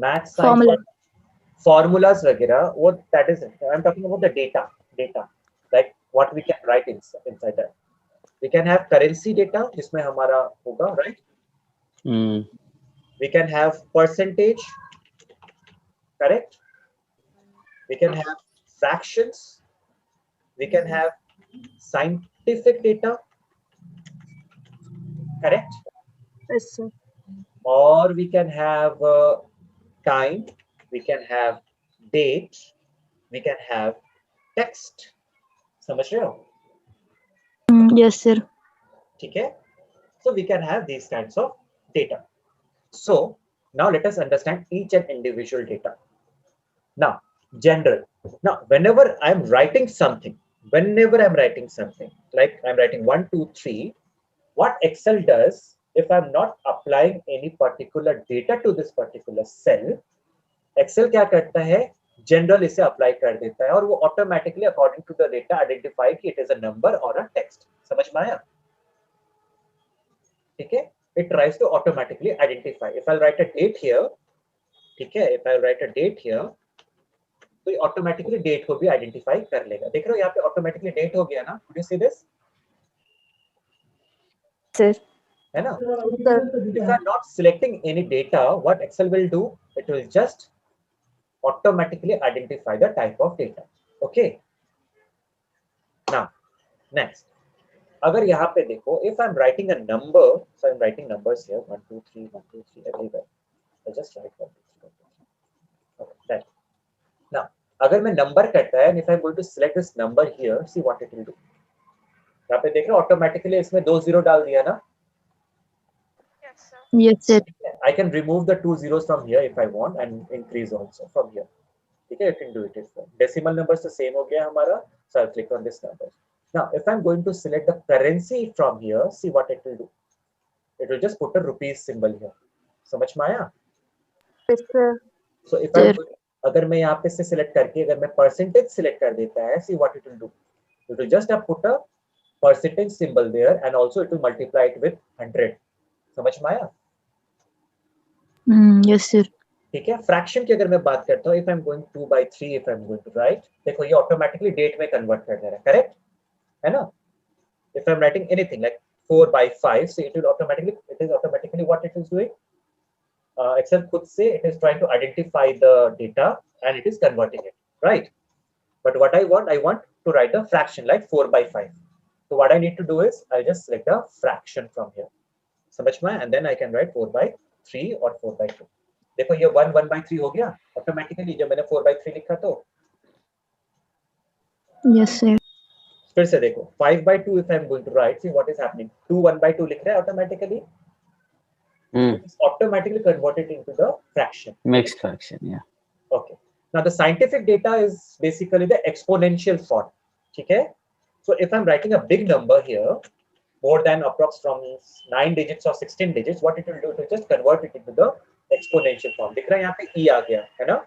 Math science Formula. formulas वगैरह वो that is I'm talking about the data like what we can write inside that. We can have currency data जिसमें हमारा होगा right. We can have percentage, correct. We can have fractions. We can have scientific data, correct. Yes, sir. Or we can have time, we can have date, we can have text. समझ रहे हो? Yes, sir. ठीक है? So we can have these kinds of data. So now let us understand each and individual data. Now general. Now whenever I'm writing something, like I'm writing 1 2 3, what Excel does, if I'm not applying any particular data to this particular cell, Excel क्या करता है, general इसे apply कर देता है और वो automatically according to the data identify कि इट इज अ नंबर और अ टेक्स्ट. समझ में आया? ठीक है. It tries to automatically identify. If I'll write a date here, ठीक है, if I'll write a date here, तो ये ऑटोमेटिकली डेट को भी आइडेंटिफाई कर लेगा. देख रहे हो यहाँ पे ऑटोमेटिकली डेट हो गया ना. Could you see this? Sir. है ना? Sir. If I'm not selecting any data, what Excel will do? It will just automatically identify the type of data. Okay. Now, next. अगर यहाँ पे देखो, if I'm writing a number, so I'm writing numbers here, 1 2 3 1 2 3 everywhere. I just write 1 2 3 1 2 3. Okay, that. Now, अगर मैं number करता है, and if I'm going to select this number here, see what it will do. यहाँ पे देख रहे हो, automatically इसमें 2 0 डाल दिया ना? Yes, sir. I can remove the 2 zeros from here if I want and increase also from here. ठीक है, you can do it. Decimal numbers the same हो गया हमारा, so I'll click on this number. Now, if I'm going to select the currency from here, see what it will do. It will just put a rupees symbol here. समझ में आया? Yes, sir. So if I'm अगर मैं यहाँ पे से select करके अगर मैं percentage select कर देता है, see what it will do. It will just put a percentage symbol there and also it will multiply it with 100. समझ में आया? Yes, sir. ठीक है. फ्रैक्शन की अगर मैं बात करता हूँ, if I'm going 2 by 3, if I'm going to write, देखो ये ऑटोमेटिकली डेट में कन्वर्ट कर दे रहा है, करेक्ट है ना? If I'm writing anything like 4 by 5, so it is automatically what it is doing. Excel खुद से it is trying to identify the data and it is converting it, right? But what I want to write a fraction like 4 by 5. So what I need to do is I'll just select a fraction from here. समझ में? And then I can write 4 by 3 or 4 by 2. देखो ये 1 by 3 हो गया automatically जब मैंने 4 by 3 लिखा तो. Yes, sir. फिर से देखो 5 by 2 if I'm going to write, see what is happening. 2 1 by 2 लिख रहा है automatically. It's automatically converted into the fraction. Mixed fraction, yeah. Okay. Now the scientific data is basically the exponential form. ठीक है? So if I'm writing a big number here, more than approx from 9 digits or 16 digits, what it will do, it will just convert it into the exponential form. दिख रहा है यहाँ पे e आ गया है ना?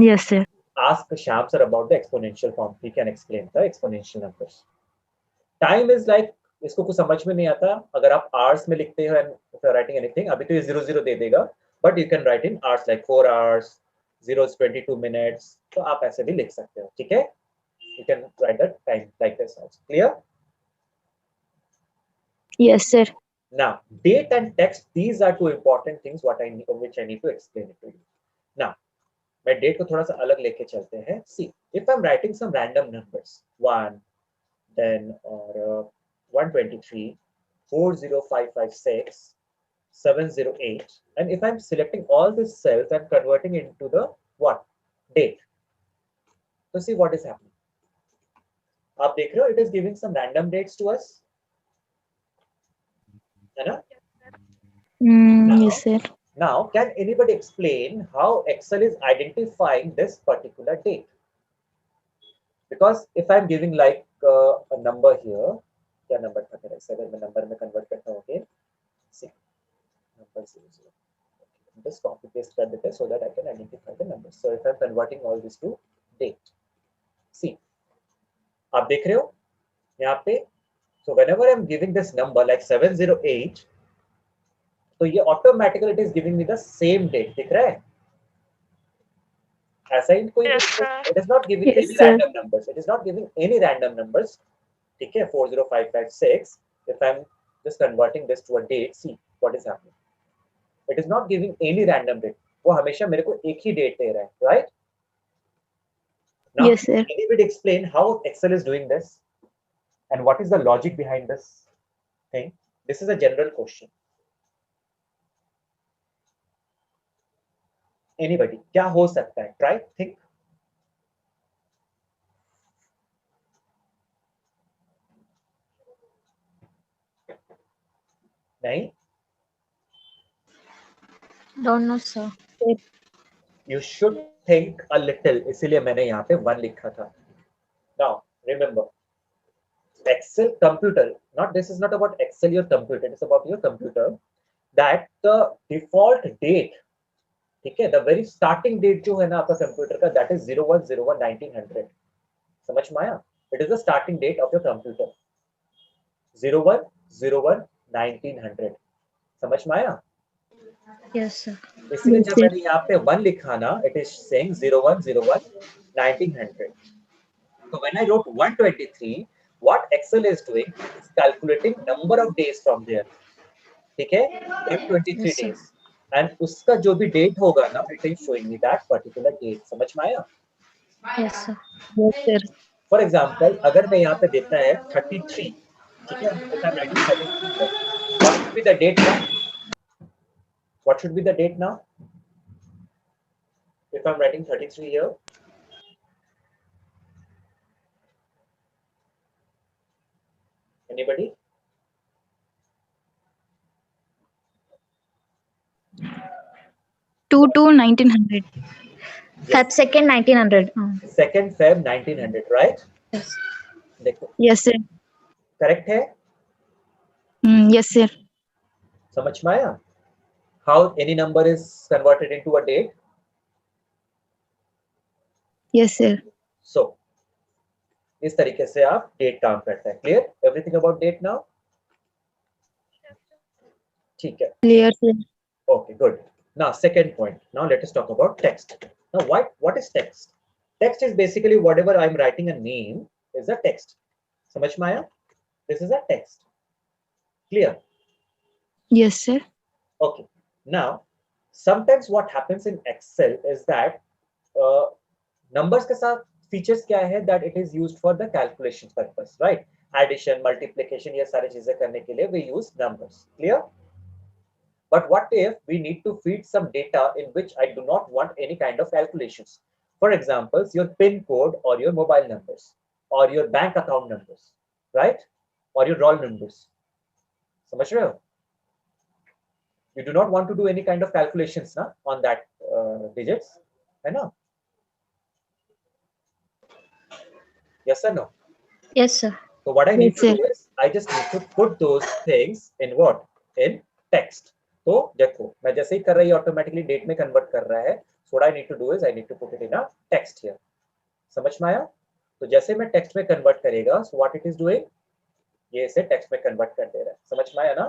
Yes, sir. Ask Shyam sir about the exponential form. He can explain the exponential numbers. Time is like, इसको कुछ समझ में नहीं आता अगर आप hours में लिखते हो and if you're writing anything, अभी तो ये 00 दे देगा, but you can write in hours like 4 hours, 0 is 22 minutes, तो आप ऐसे भी लिख सकते हो, ठीक है? You can write the time like this also. Clear? Yes, sir. Now, date and text, these are two important things which I need to explain it to you. Now, मैं डेट को थोड़ा सा अलग लेके चलते हैं. See, if I'm writing some random numbers, 1, then or 123, 40556, 708, and if I'm selecting all these cells and converting it into the what? Date. So see what is happening. आप देख रहे हो, it is giving some random dates to us. है ना? Yes, sir. Now, can anybody explain how Excel is identifying this particular date? Because if I'm giving like a number here, क्या number था मेरा? अगर मैं number में convert करता हूँ again, see, number 00. Just copy paste कर देते हैं so that I can identify the numbers. So if I'm converting all this to date, see, आप देख रहे हो यहाँ पे? So whenever I'm giving this number like 708, तो ये automatically it is giving me the same date, दिख रहा है? ऐसा ही कोई Yes, sir. It is not giving Yes, any sir. Random numbers, it is not giving any random numbers, ठीक है? 40556, if I'm just converting this to a date, see what is happening. It is not giving any random date. वो हमेशा मेरे को एक ही date दे रहा है, right? Now, Yes, sir. can you bit explain how Excel is doing this and what is the logic behind this thing? This is a general question. Anybody? क्या हो सकता है? Try, think. नहीं? Don't know, sir. You should think a little. इसीलिए मैंने यहाँ पे 1 लिखा था. Now, remember, Excel computer, not this is not about Excel your computer, it's about your computer, that the default date, ठीक है, the very starting date जो है ना आपका कंप्यूटर का, that is 01/01/1900. समझ में आया? It is the starting date of your computer. 01/01/1900. समझ में आया? Yes, sir. इसलिए Yes, जब sir. मैंने यहाँ पे 1 लिखा ना, it is saying 01/01/1900. So when I wrote 123, what Excel is doing is calculating number of days from there. ठीक है? 23 Yes, sir. days. And उसका जो भी डेट होगा ना, it is showing me that particular date. समझ में आया? Yes, sir. Yes, sir. For example, अगर मैं यहाँ पे देता है 33, ठीक है? If I'm writing 33 here, what should be the date now? What should be the date now? If I'm writing 33 here, anybody? Two to 1900. Feb 2nd, 1900. 2nd Feb 1900, right? Yes. देखो, Yes, sir. correct है? Yes, sir. समझ में आया? How any number is converted into a date? Yes, sir. So, इस तरीके से आप date काम करता है. Clear? Everything about date now? ठीक है. Clear, sir. Okay, good. Now, second point. Now, let us talk about text. Now, what is text? Text is basically whatever I'm writing a name is a text. समझ में आया? This is a text. Clear? Yes, sir. Okay. Now, sometimes what happens in Excel is that numbers के साथ features क्या है that it is used for the calculation purpose, right? Addition, multiplication, ये सारी चीजें करने के लिए we use numbers. Clear? But what if we need to feed some data in which I do not want any kind of calculations? For example, your PIN code or your mobile numbers or your bank account numbers, right? Or your roll numbers. समझ रहे हो? You do not want to do any kind of calculations na, on that digits, है ना? Yes or no? Yes, sir. So what I need Yes, to sir. do is I just need to put those things in what? In text. तो देखो मैं जैसे ही कर रही automatically date में convert कर रहा है. So what I need to do is I need to put it in a text here. समझ में आया? तो जैसे मैं टेक्स्ट में कन्वर्ट करेगा, so what it is doing? ये इसे टेक्स्ट में कन्वर्ट कर दे रहा है. समझ में आया ना?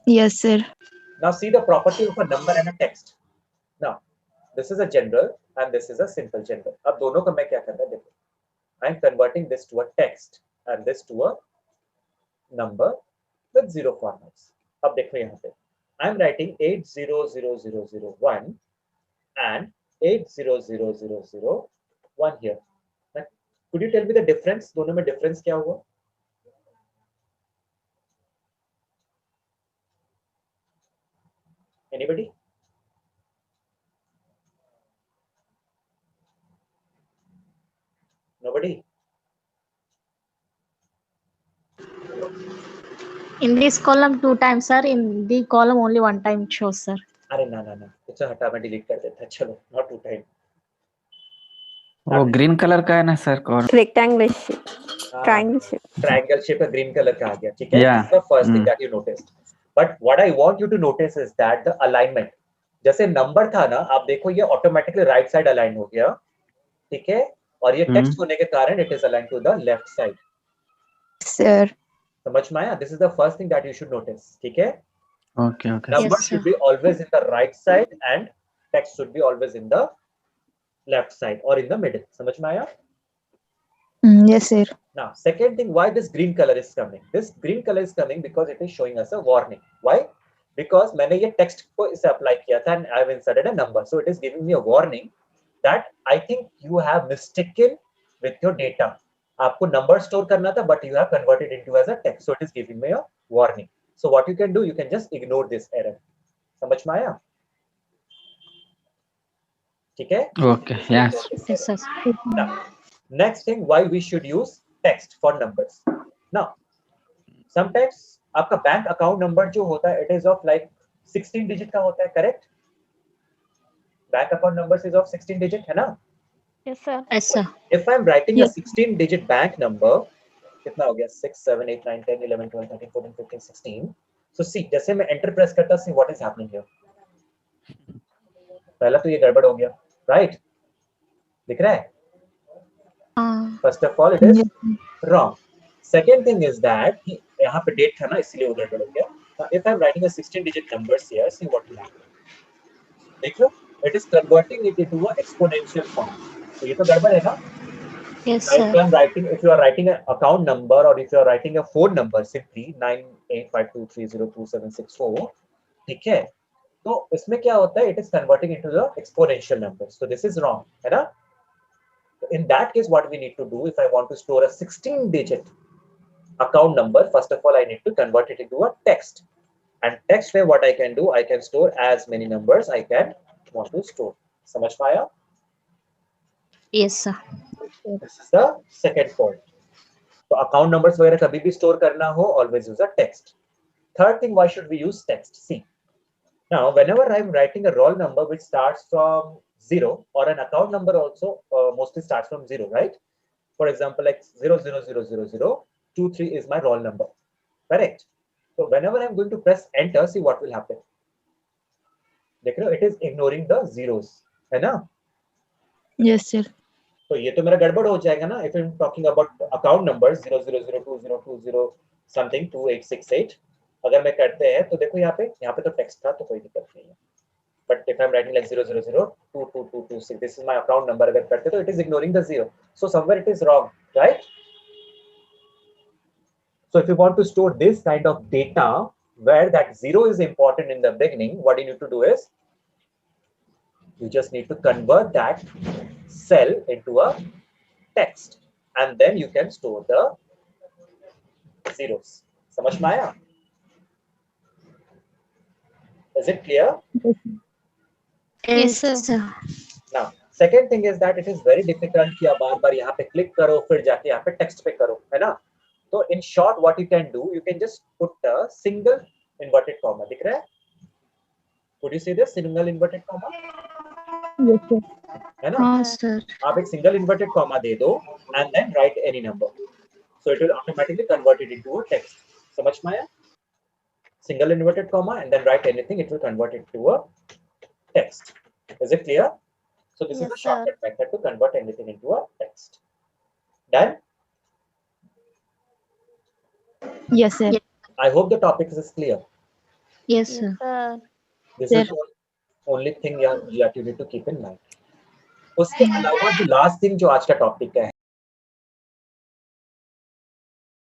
Yes, sir. Now see the property of a number and a text. Now this is a general and this is a simple general. अब दोनों का मैं क्या कर रहा है देखो. I am converting this to a text and this to a number with 0 formats. अब देखो यहाँ पे. I am writing 800001 and 800001 here. Now, could you tell me the difference? दोनों में difference क्या हुआ? Anybody? Nobody? In this column, 2 times, sir. In the column, only 1 time it shows, sir. अरे ना ना ना, इसे हटा मैं डिलीट कर देता. चलो, not two time. वो ग्रीन कलर का है ना सर कौन rectangular shape, triangle shape. Triangle shape का green color का आ गया. ठीक है? Yeah. This is the first thing that you noticed. But what I want you to notice is that the alignment. जैसे नंबर था ना, आप देखो ये ऑटोमेटिकली राइट साइड अलाइन हो गया. ठीक है? और ये टेक्स्ट होने के कारण it is align to the left side. Sir. समझ में आया? This is the first thing that you should notice. ठीक है? Okay, okay. Number Yes, should sir. be always in the right side and text should be always in the left side or in the middle. समझ में आया? Yes, sir. Now, second thing, why this green color is coming? This green color is coming because it is showing us a warning. Why? Because मैंने ये text को इसे apply किया था and I have inserted a number. So it is giving me a warning that I think you have mistaken with your data. आपको number store करना था, but you have converted into as a text. So it is giving me a warning. So what you can do, you can just ignore this error. समझ में आया? ठीक है? Okay, yes. Yes, sir. Now, next thing, why we should use text for numbers. Now, sometimes आपका bank account number जो होता है, it is of like 16 digit का होता है, correct? Bank account numbers is of 16 digit, है ना? Yes, sir. Yes, sir. If I'm writing Yes. a 16 digit bank number, कितना हो गया? 6, 7, 8, 9, 10, 11, 12, 13, 14, 15, 16. So see, जैसे मैं enter press करता, see what is happening here. पहला तो ये गड़बड़ हो गया, right? दिख रहा है? First of all, it is wrong. Second thing is that यहाँ पे date था ना, इसलिए वो गड़बड़ हो गया. Now, if I'm writing a 16 digit numbers here, see what will happen. देख लो, it is converting it into a exponential form. तो ये तो गड़बड़ है ना? Yes, Now, sir. if you are writing an account number or if you are writing a phone number, simply 9852302764, ठीक है? तो इसमें क्या होता है? It is converting into the exponential numbers. So this is wrong, है ना? In that case, what we need to do, if I want to store a 16 digit account number, first of all, I need to convert it into a text. And text where what I can do, I can store as many numbers I can want to store. समझ में आया? Yes, sir. This is the second point. So account numbers वगैरह कभी भी store करना हो, always use a text. Third thing, why should we use text? See, now whenever I'm writing a roll number which starts from 0, or an account number also mostly starts from 0, right? For example, like 0000023 is my roll number, correct? So whenever I'm going to press enter, see what will happen. देख रहे हो, it is ignoring the zeros, है ना? Yes, sir. तो ये तो मेरा गड़बड़ हो जाएगा ना. If I'm talking about account numbers 0002020 something 2868, अगर मैं करते हैं तो देखो यहाँ पे तो टेक्स्ट था तो कोई दिक्कत नहीं है. But if I'm writing like 000222226, this is my account number, अगर करते तो it is ignoring the zero. So somewhere it is wrong, right? So if you want to store this kind of data where that zero is important in the beginning, what you need to do is you just need to convert that cell into a text and then you can store the zeros. समझ में आया? Is it clear? Yes, sir. Now, second thing is that it is very difficult कि आप बार-बार यहाँ पे click करो फिर जाके यहाँ पे text पे करो, है ना? तो in short, what you can do, you can just put a single inverted comma. दिख रहा है? Could you see this single inverted comma? Yes, sir. है ना? हाँ, sir. आप एक single inverted comma दे दो and then write any number. So it will automatically convert it into a text. समझ में आया? Single inverted comma and then write anything, it will convert it to a text. Is it clear? So this is Yes, a shortcut method to convert anything into a text. Done? Yes, sir. I hope the topic is clear. Yes, Yes, sir. sir. This Sir. is the only thing you need to keep in mind. उसके अलावा जो last thing जो आज का topic है